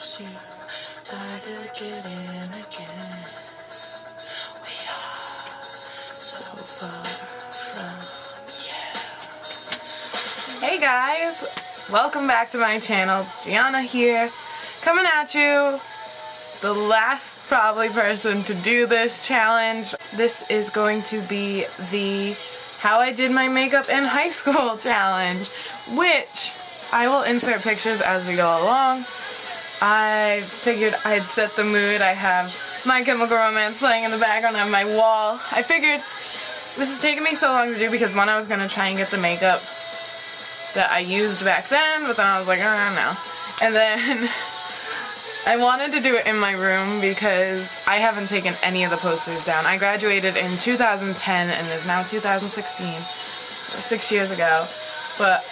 She started getting again. We are so far from you. Hey guys, welcome back to my channel. Gianna here, coming at you. The last probably person to do this challenge. This is going to be the how I did my makeup in high school challenge, which I will insert pictures as we go along. I figured I'd set the mood. I have My Chemical Romance playing in the background on my wall. I figured this is taking me so long to do because one, I was going to try and get the makeup that I used back then, but then I was like, oh no. And then I wanted to do it in my room because I haven't taken any of the posters down. I graduated in 2010 and it's now 2016, so 6 years ago. But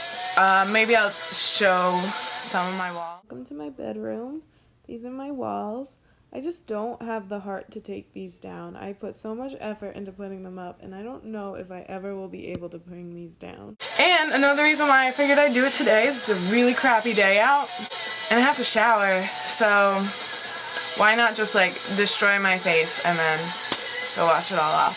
maybe I'll show some of my walls. Welcome to my bedroom. These are my walls. I just don't have the heart to take these down. I put so much effort into putting them up and I don't know if I ever will be able to bring these down. And another reason why I figured I'd do it today is it's a really crappy day out and I have to shower, so why not just like destroy my face and then go wash it all off.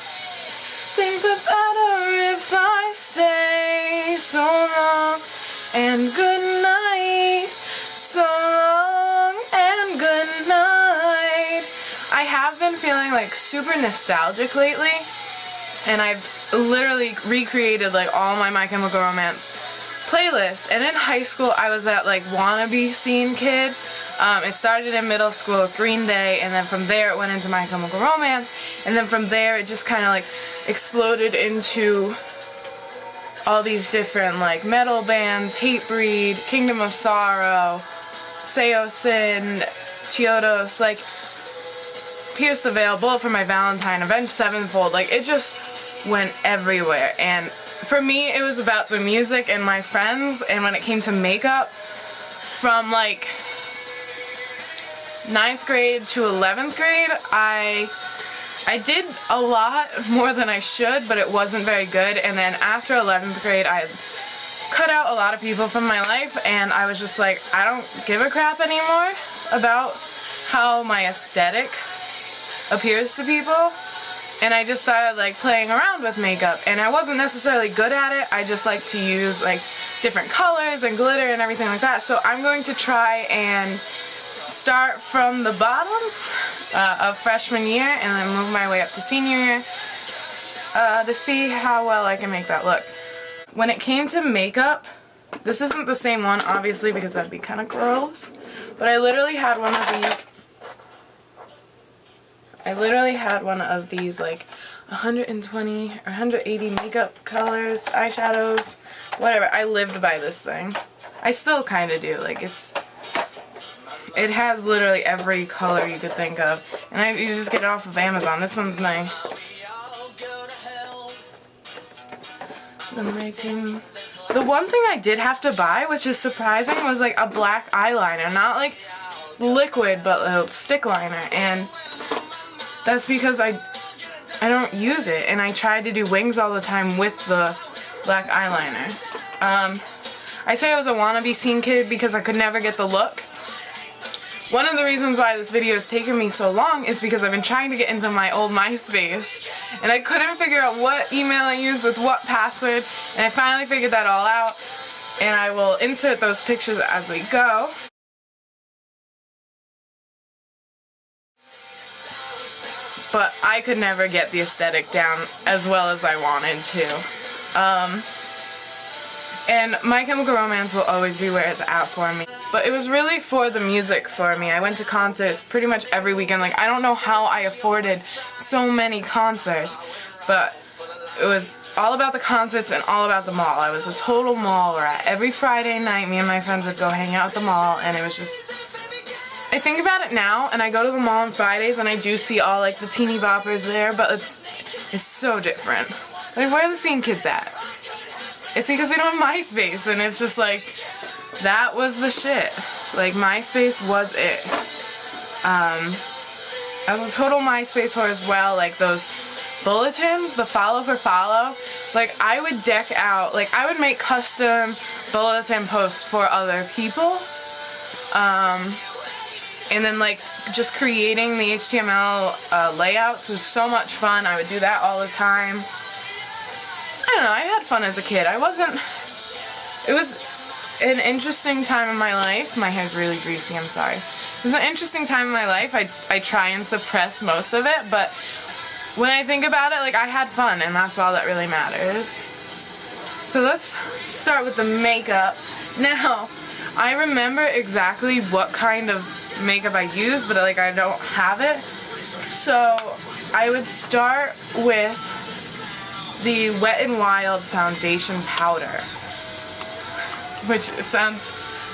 Things are better if I stay so long, and good night, so long and good night. I have been feeling like super nostalgic lately, and I've literally recreated like all my Chemical Romance playlists. And in high school I was that like wannabe scene kid. It started in middle school with Green Day, and then from there it went into My Chemical Romance, and then from there it just kind of like exploded into all these different like metal bands: Hatebreed, Kingdom of Sorrow, Seosin, Chiodos, like Pierce the Veil, Bullet for My Valentine, Avenged Sevenfold. Like it just went everywhere. And for me it was about the music and my friends. And when it came to makeup, from like 9th grade to 11th grade, I did a lot more than I should, but it wasn't very good. And then after 11th grade, I cut out a lot of people from my life, and I was just like, I don't give a crap anymore about how my aesthetic appears to people. And I just started like playing around with makeup, and I wasn't necessarily good at it. I just like to use like different colors and glitter and everything like that. So I'm going to try and start from the bottom of freshman year and then move my way up to senior year to see how well I can make that look. When it came to makeup, this isn't the same one obviously because that'd be kind of gross, but I literally had one of these. Like 120 or 180 makeup colors, eyeshadows, whatever. I lived by this thing. I still kind of do. Like it has literally every color you could think of, and you just get it off of Amazon. This one's my The one thing I did have to buy, which is surprising, was like a black eyeliner. Not like liquid, but a stick liner. And that's because I don't use it, and I tried to do wings all the time with the black eyeliner. I say I was a wannabe scene kid because I could never get the look. One of the reasons why this video has taken me so long is because I've been trying to get into my old MySpace, and I couldn't figure out what email I used with what password, and I finally figured that all out, and I will insert those pictures as we go. But I could never get the aesthetic down as well as I wanted to. And My Chemical Romance will always be where it's at for me. But it was really for the music for me. I went to concerts pretty much every weekend. Like, I don't know how I afforded so many concerts, but it was all about the concerts and all about the mall. I was a total mall rat. Every Friday night, me and my friends would go hang out at the mall, and it was just... I think about it now, and I go to the mall on Fridays, and I do see all like the teeny boppers there, but it's so different. Like, where are the scene kids at? It's because they don't have MySpace, and it's just like, that was the shit. Like, MySpace was it. I was a total MySpace whore as well, like those bulletins, the follow for follow, like I would deck out, like I would make custom bulletin posts for other people, and then like just creating the HTML layouts was so much fun. I would do that all the time. I don't know, I had fun as a kid. It was an interesting time in my life. My hair's really greasy, I'm sorry. It was an interesting time in my life. I try and suppress most of it, but when I think about it, like I had fun, and that's all that really matters. So let's start with the makeup. Now, I remember exactly what kind of makeup I used, but like I don't have it. So I would start with the Wet n Wild foundation powder, which sounds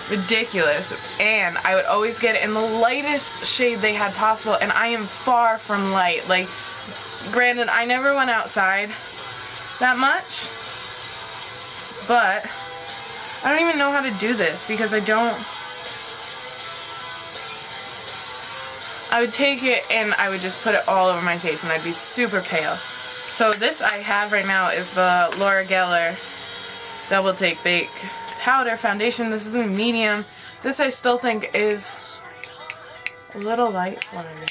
ridiculous, and I would always get it in the lightest shade they had possible, and I am far from light. Like, granted, I never went outside that much, but I don't even know how to do this because I would take it and I would just put it all over my face and I'd be super pale. So this I have right now is the Laura Geller Double Take Bake Powder Foundation. This is in medium. This I still think is a little light for me.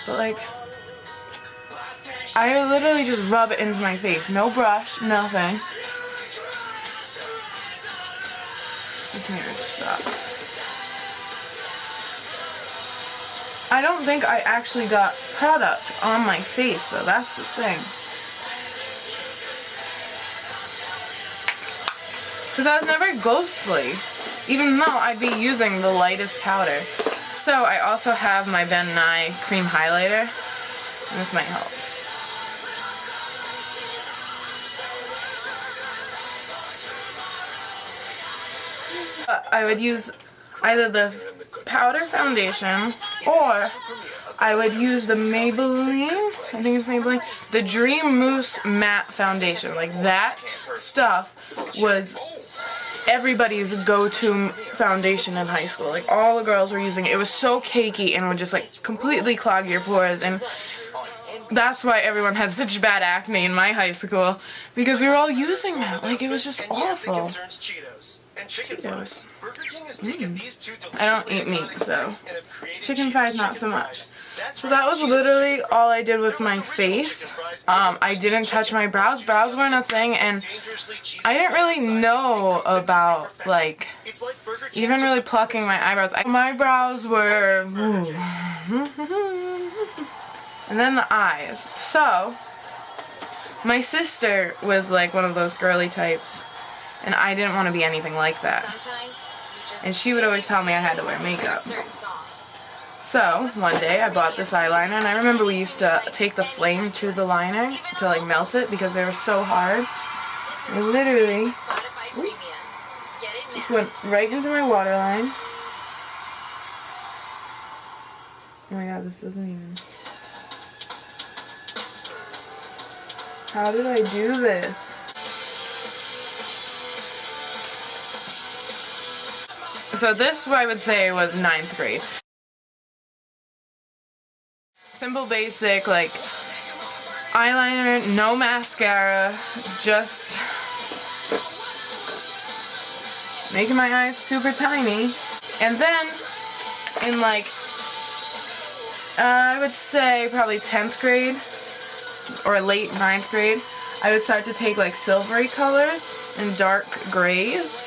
But like, I literally just rub it into my face. No brush, nothing. This mirror sucks. I don't think I actually got product on my face though, that's the thing. Because I was never ghostly, even though I'd be using the lightest powder. So I also have my Ben Nye cream highlighter, and this might help. I would use either the powder foundation, or I would use the Maybelline, I think it's Maybelline, the Dream Mousse Matte Foundation. Like, that stuff was everybody's go-to foundation in high school. Like, all the girls were using it. It was so cakey and would just like completely clog your pores, and that's why everyone had such bad acne in my high school, because we were all using that. Like, it was just awful. Cheetos. I don't eat meat, so chicken fries not so much. So that was literally all I did with my face. I didn't touch my brows. Brows weren't a thing, and I didn't really know about like even really plucking my eyebrows. My brows were and then the eyes. So my sister was like one of those girly types, and I didn't want to be anything like that. And she would always tell me I had to wear makeup. So, one day I bought this eyeliner, and I remember we used to take the flame to the liner to like melt it because they were so hard. I literally just went right into my waterline. Oh my god, this doesn't even... How did I do this? So this, I would say, was 9th grade. Simple, basic, like, eyeliner, no mascara, just making my eyes super tiny. And then, in like, I would say probably 10th grade, or late 9th grade, I would start to take like silvery colors and dark grays.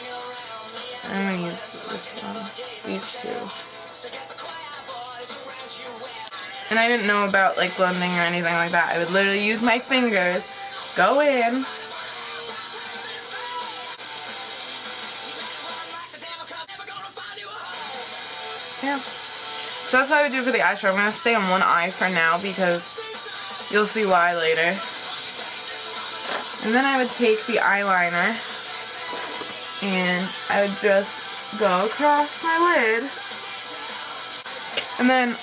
I'm going to use this one, these two. And I didn't know about like blending or anything like that. I would literally use my fingers, go in, yeah. So that's what I would do for the eyeshadow. I'm going to stay on one eye for now because you'll see why later. And then I would take the eyeliner and I would just go across my lid, and then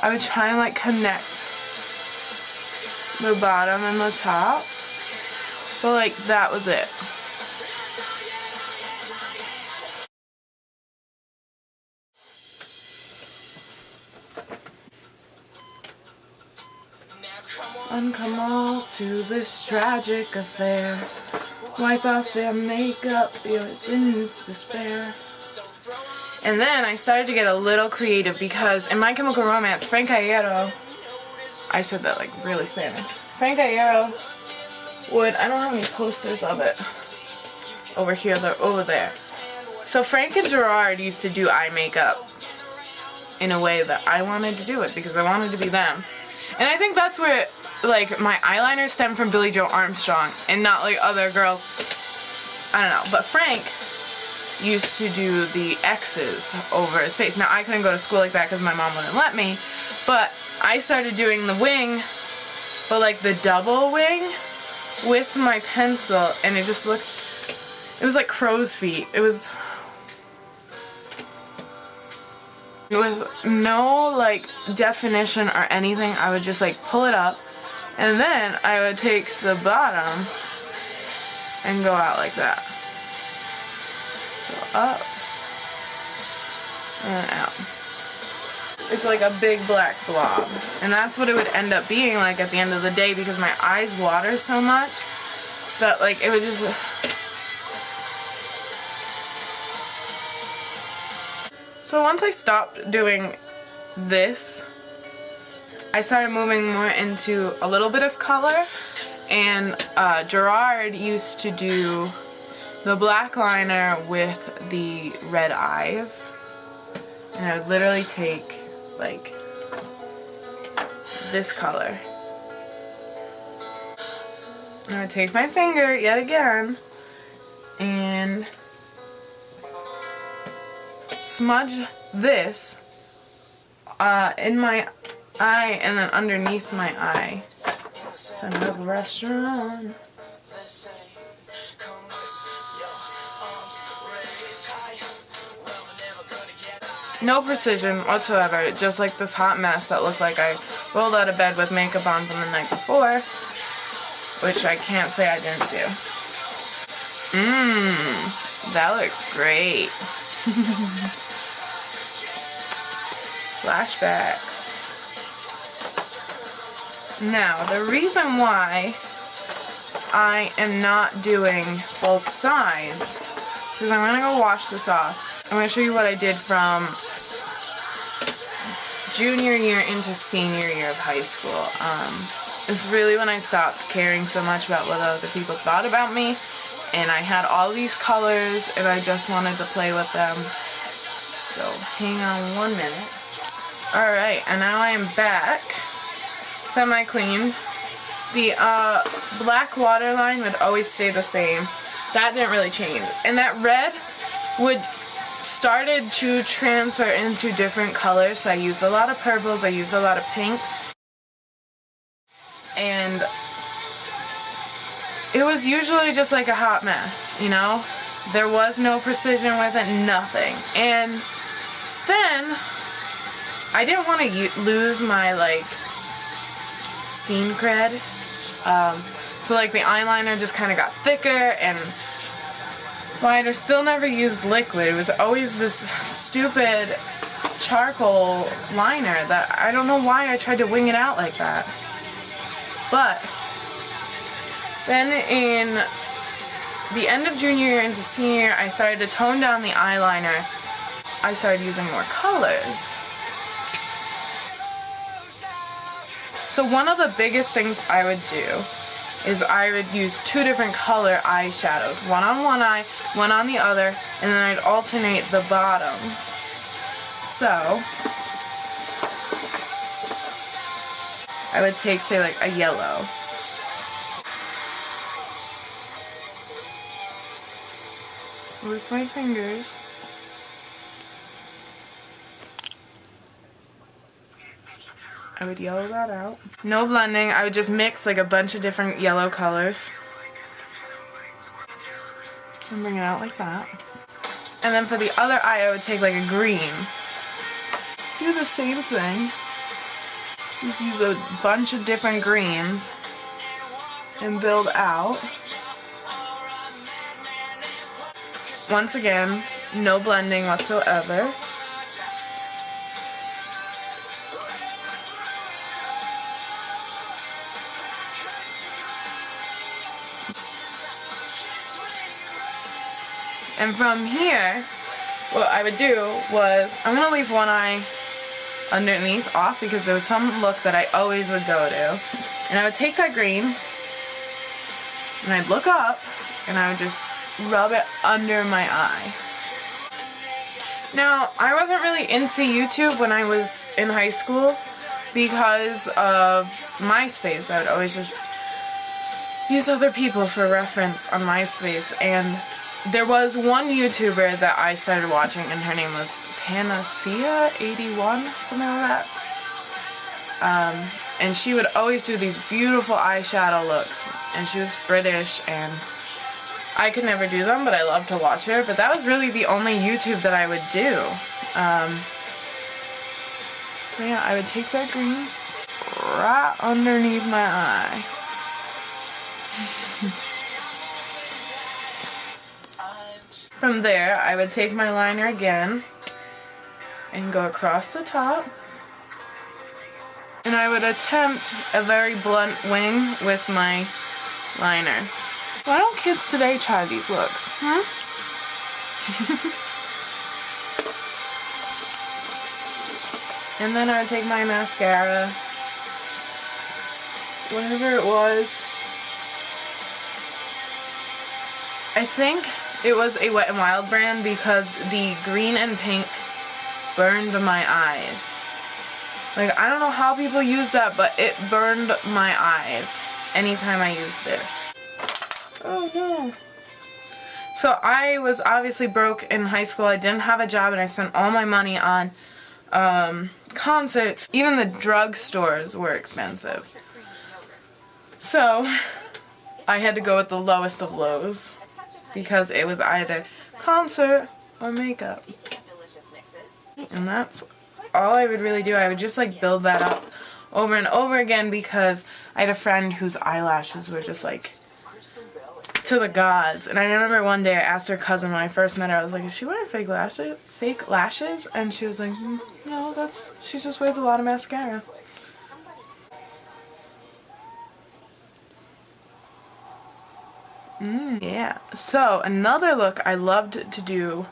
I would try and like connect the bottom and the top, but like that was it. one come all to this tragic affair. Wipe off their makeup, your sins despair. And then I started to get a little creative because in My Chemical Romance, Frank Iero, I said that like really Spanish. Frank Iero would, I don't have any posters of it over here, they're over there. So Frank and Gerard used to do eye makeup in a way that I wanted to do it because I wanted to be them. And I think that's where like my eyeliner stemmed from Billie Joe Armstrong and not like other girls. I don't know, but Frank used to do the X's over his face. Now I couldn't go to school like that because my mom wouldn't let me, but I started doing the wing, but like the double wing with my pencil, and it just looked, it was like crow's feet. It was with no like definition or anything. I would just like pull it up, and then I would take the bottom and go out like that. So up and out. It's like a big black blob, and that's what it would end up being like at the end of the day because my eyes water so much that like it would just. So once I stopped doing this, I started moving more into a little bit of color, and Gerard used to do the black liner with the red eyes, and I would literally take like this color, and I would take my finger yet again and smudge this in my eye and then underneath my eye. It's another restaurant. No precision whatsoever, just like this hot mess that looked like I rolled out of bed with makeup on from the night before, which I can't say I didn't do. That looks great. Flashbacks. Now, the reason why I am not doing both sides is because I'm going to go wash this off. I'm going to show you what I did from junior year into senior year of high school. It's really when I stopped caring so much about what other people thought about me, and I had all these colors and I just wanted to play with them. So hang on 1 minute. Alright, and now I am back, semi-clean. The black waterline would always stay the same. That didn't really change. And that red would started to transfer into different colors, so I used a lot of purples, I used a lot of pinks, and it was usually just like a hot mess, you know? There was no precision with it, nothing. And then I didn't want to lose my like scene cred, so like the eyeliner just kind of got thicker, and I still never used liquid. It was always this stupid charcoal liner that I don't know why I tried to wing it out like that. But then in the end of junior year into senior year, I started to tone down the eyeliner. I started using more colors. So one of the biggest things I would do is I would use two different color eyeshadows, one on one eye, one on the other, and then I'd alternate the bottoms. So I would take, say, like a yellow. With my fingers. I would yellow that out. No blending, I would just mix like a bunch of different yellow colors. And bring it out like that. And then for the other eye, I would take like a green. Do the same thing. Just use a bunch of different greens and build out. Once again, no blending whatsoever. And from here, what I would do was, I'm going to leave one eye underneath off because there was some look that I always would go to. And I would take that green, and I'd look up, and I would just rub it under my eye. Now, I wasn't really into YouTube when I was in high school because of MySpace. I would always just use other people for reference on MySpace, and there was one YouTuber that I started watching, and her name was Panacea81, something like that. And she would always do these beautiful eyeshadow looks, and she was British, and I could never do them, but I loved to watch her. But that was really the only YouTube that I would do. So yeah, I would take that green right underneath my eye. From there, I would take my liner again and go across the top. And I would attempt a very blunt wing with my liner. Why don't kids today try these looks, huh? And then I would take my mascara, whatever it was. I think it was a Wet n Wild brand because the green and pink burned my eyes. Like, I don't know how people use that, but it burned my eyes anytime I used it. Oh no. So I was obviously broke in high school. I didn't have a job, and I spent all my money on concerts. Even the drugstores were expensive. So I had to go with the lowest of lows because it was either concert or makeup. And that's all I would really do. I would just like build that up over and over again because I had a friend whose eyelashes were just like to the gods. And I remember one day I asked her cousin when I first met her, I was like, is she wearing fake lashes? And she was like, no, she just wears a lot of mascara. Yeah. So another look I loved to do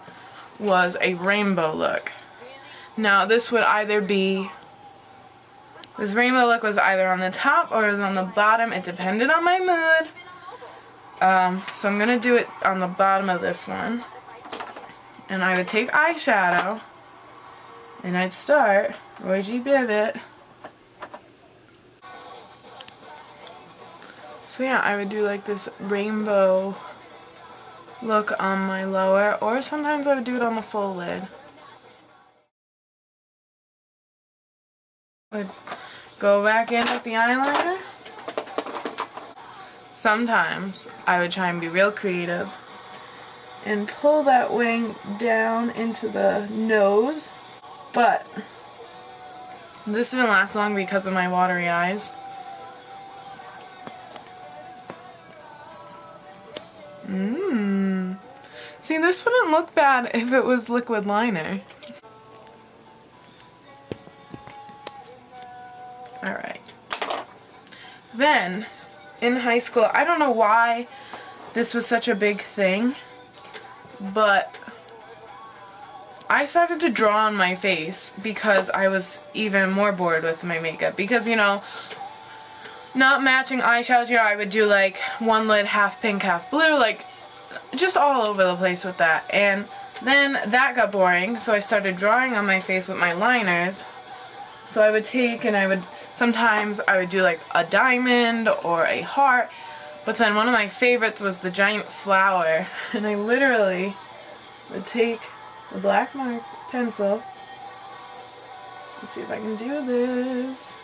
was a rainbow look. Now this rainbow look was either on the top or it was on the bottom. It depended on my mood. So I'm gonna do it on the bottom of this one. And I would take eyeshadow and I'd start Roy G. Bivet. So yeah, I would do like this rainbow look on my lower, or sometimes I would do it on the full lid. I'd go back in with the eyeliner. Sometimes I would try and be real creative and pull that wing down into the nose, but this didn't last long because of my watery eyes. See, this wouldn't look bad if it was liquid liner. Alright. Then, in high school, I don't know why this was such a big thing, but I started to draw on my face because I was even more bored with my makeup. Because, you know, not matching eyeshadows, you know, I would do like one lid half pink, half blue, like just all over the place with that. And then that got boring, so I started drawing on my face with my liners. So I would take and sometimes I would do like a diamond or a heart, but then one of my favorites was the giant flower, and I literally would take the black mark pencil. Let's see if I can do this.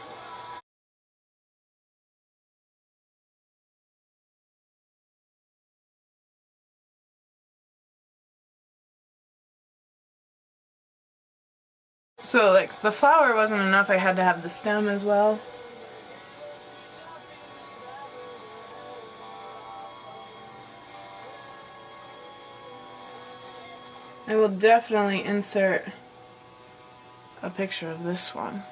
So like the flower wasn't enough, I had to have the stem as well. I will definitely insert a picture of this one.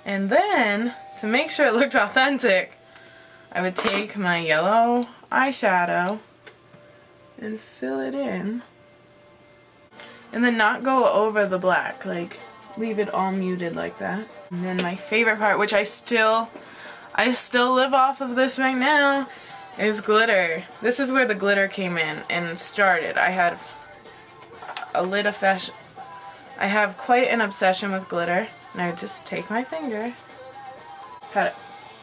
And then, to make sure it looked authentic, I would take my yellow eyeshadow and fill it in. And then not go over the black, like leave it all muted like that. And then my favorite part, which I still live off of this right now, is glitter. This is where the glitter came in and started. I have quite an obsession with glitter, and I would just take my finger, pat it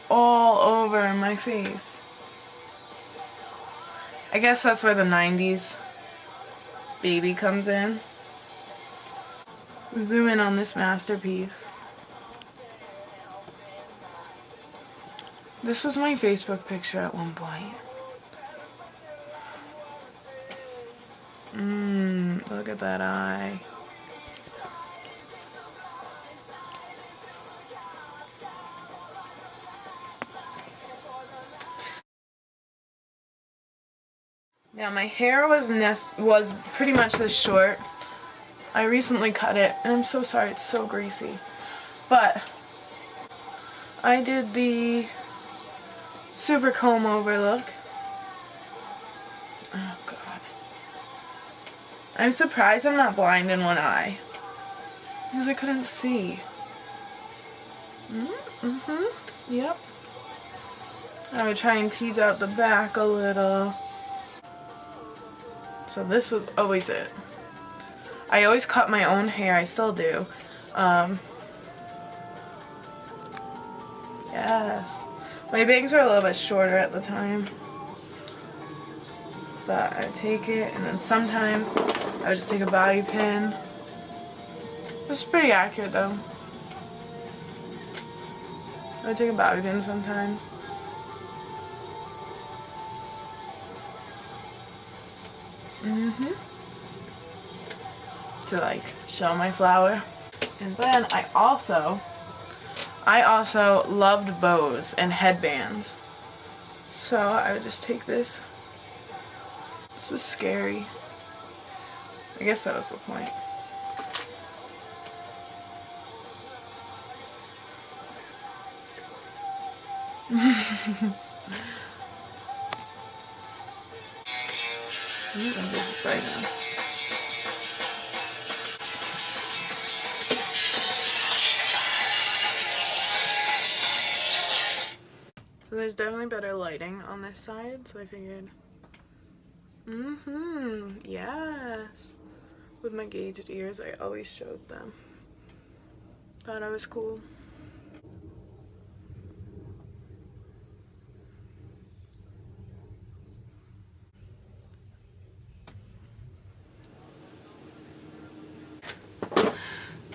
all over my face. I guess that's where the 90s baby comes in. Zoom in on this masterpiece. This was my Facebook picture at one point. Look at that eye. Now my hair was pretty much this short. I recently cut it, and I'm so sorry, it's so greasy. But I did the super comb over look. Oh god. I'm surprised I'm not blind in one eye, because I couldn't see. Yep. I would try and tease out the back a little. So this was always it. I always cut my own hair, I still do. Yes. My bangs were a little bit shorter at the time. But I would take it, and then sometimes I would just take a bobby pin. It was pretty accurate though. I would take a bobby pin sometimes. To like show my flower. And then I also loved bows and headbands. So I would just take this. This was scary. I guess that was the point. This is right now. So there's definitely better lighting on this side, so I figured, yes. With my gauged ears, I always showed them. Thought I was cool.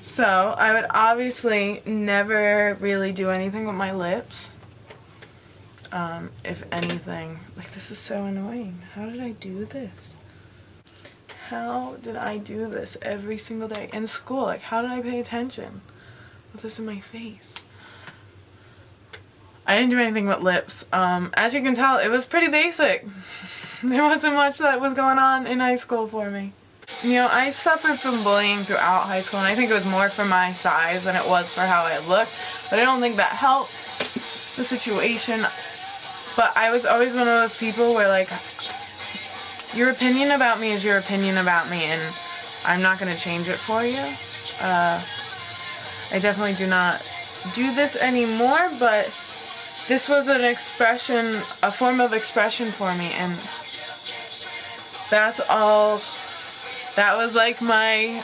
So I would obviously never really do anything with my lips. If anything, like, this is so annoying. How did I do this? How did I do this every single day in school? Like, how did I pay attention with this in my face? I didn't do anything with lips. As you can tell, it was pretty basic. There wasn't much that was going on in high school for me. You know, I suffered from bullying throughout high school, and I think it was more for my size than it was for how I looked. But I don't think that helped the situation. But I was always one of those people where, like, your opinion about me is your opinion about me, and I'm not going to change it for you. I definitely do not do this anymore, but this was an expression, a form of expression for me, and that's all. That was like my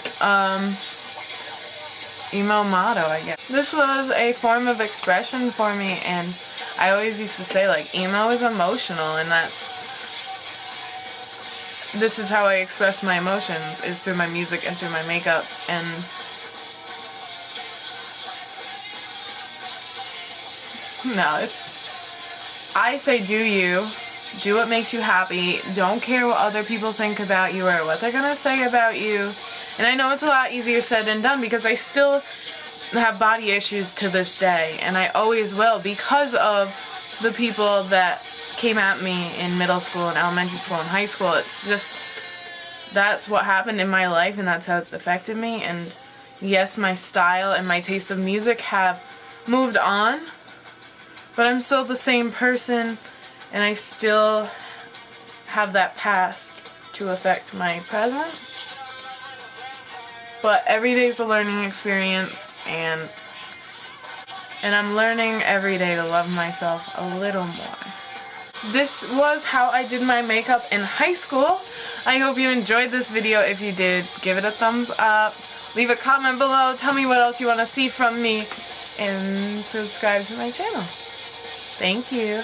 emo motto, I guess. This was a form of expression for me, and I always used to say, like, emo is emotional, and this is how I express my emotions, is through my music and through my makeup. And no, I say do you. Do what makes you happy. Don't care what other people think about you or what they're gonna say about you. And I know it's a lot easier said than done, because I still have body issues to this day, and I always will, because of the people that came at me in middle school and elementary school and high school. It's just, that's what happened in my life, and that's how it's affected me. And yes, my style and my taste of music have moved on, but I'm still the same person, and I still have that past to affect my present. But every day is a learning experience, and I'm learning every day to love myself a little more. This was how I did my makeup in high school. I hope you enjoyed this video. If you did, give it a thumbs up. Leave a comment below. Tell me what else you want to see from me. And subscribe to my channel. Thank you.